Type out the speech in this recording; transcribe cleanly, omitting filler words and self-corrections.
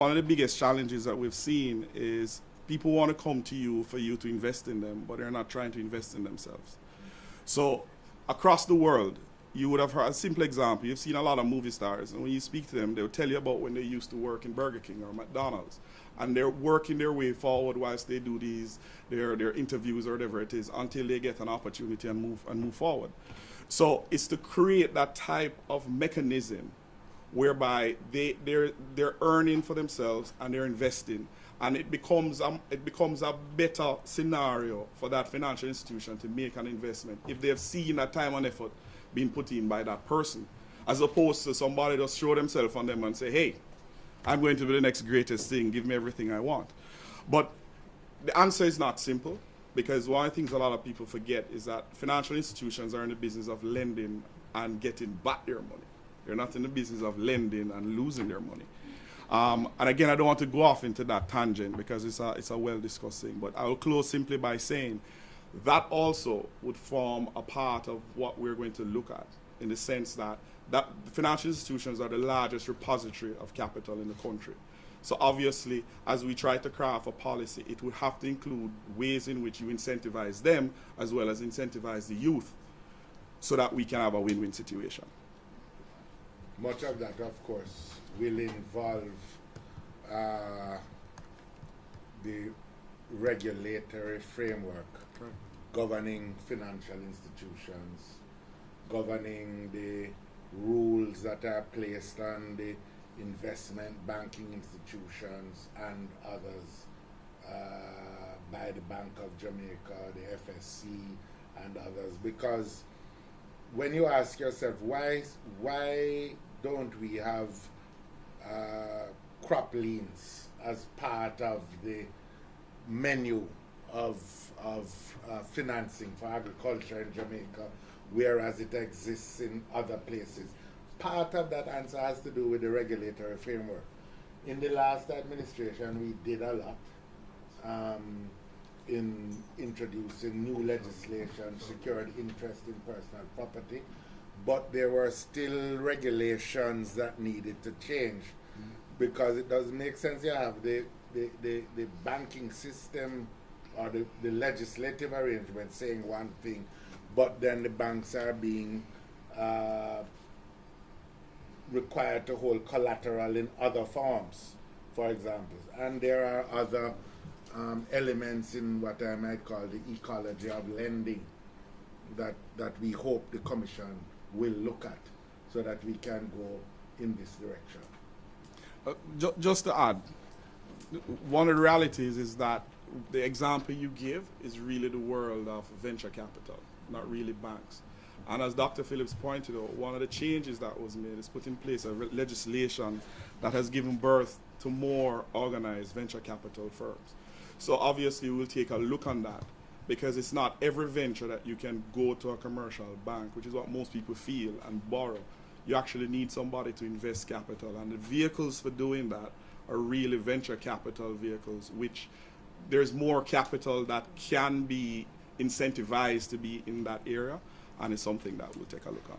One of the biggest challenges that we've seen is people want to come to you for you to invest in them, but they're not trying to invest in themselves. So across the world, you would have heard a simple example. You've seen a lot of movie stars, and when you speak to them, they'll tell you about when they used to work in Burger King or McDonald's. And they're working their way forward whilst they do their interviews or whatever it is until they get an opportunity and move forward. So it's to create that type of mechanism whereby they're earning for themselves and they're investing, and it becomes a better scenario for that financial institution to make an investment if they've seen that time and effort being put in by that person, as opposed to somebody just throw themselves on them and say, hey, I'm going to be the next greatest thing, give me everything I want. But the answer is not simple, because one of the things a lot of people forget is that financial institutions are in the business of lending and getting back their money. They're not in the business of lending and losing their money. And again, I don't want to go off into that tangent because it's a well-discussed thing, but I will close simply by saying that also would form a part of what we're going to look at, in the sense that financial institutions are the largest repository of capital in the country. So obviously, as we try to craft a policy, it would have to include ways in which you incentivize them as well as incentivize the youth, so that we can have a win-win situation. Much of that, of course, will involve the regulatory framework governing financial institutions, governing the rules that are placed on the investment banking institutions and others by the Bank of Jamaica, the FSC, and others. Because when you ask yourself, why don't we have crop liens as part of the menu of financing for agriculture in Jamaica, whereas it exists in other places? Part of that answer has to do with the regulatory framework. In the last administration, we did a lot in introducing new legislation, secured interest in personal property, but there were still regulations that needed to change, because it doesn't make sense you have the banking system or the legislative arrangement saying one thing, but then the banks are being required to hold collateral in other forms, for example. And there are other elements in what I might call the ecology of lending that we hope the Commission will look at, so that we can go in this direction. Just to add, one of the realities is that the example you give is really the world of venture capital, not really banks. And as Dr. Phillips pointed out, one of the changes that was made is put in place a legislation that has given birth to more organized venture capital firms. So obviously we'll take a look on that, because it's not every venture that you can go to a commercial bank, which is what most people feel, and borrow. You actually need somebody to invest capital, and the vehicles for doing that are really venture capital vehicles, which there's more capital that can be incentivized to be in that area, and it's something that we'll take a look at.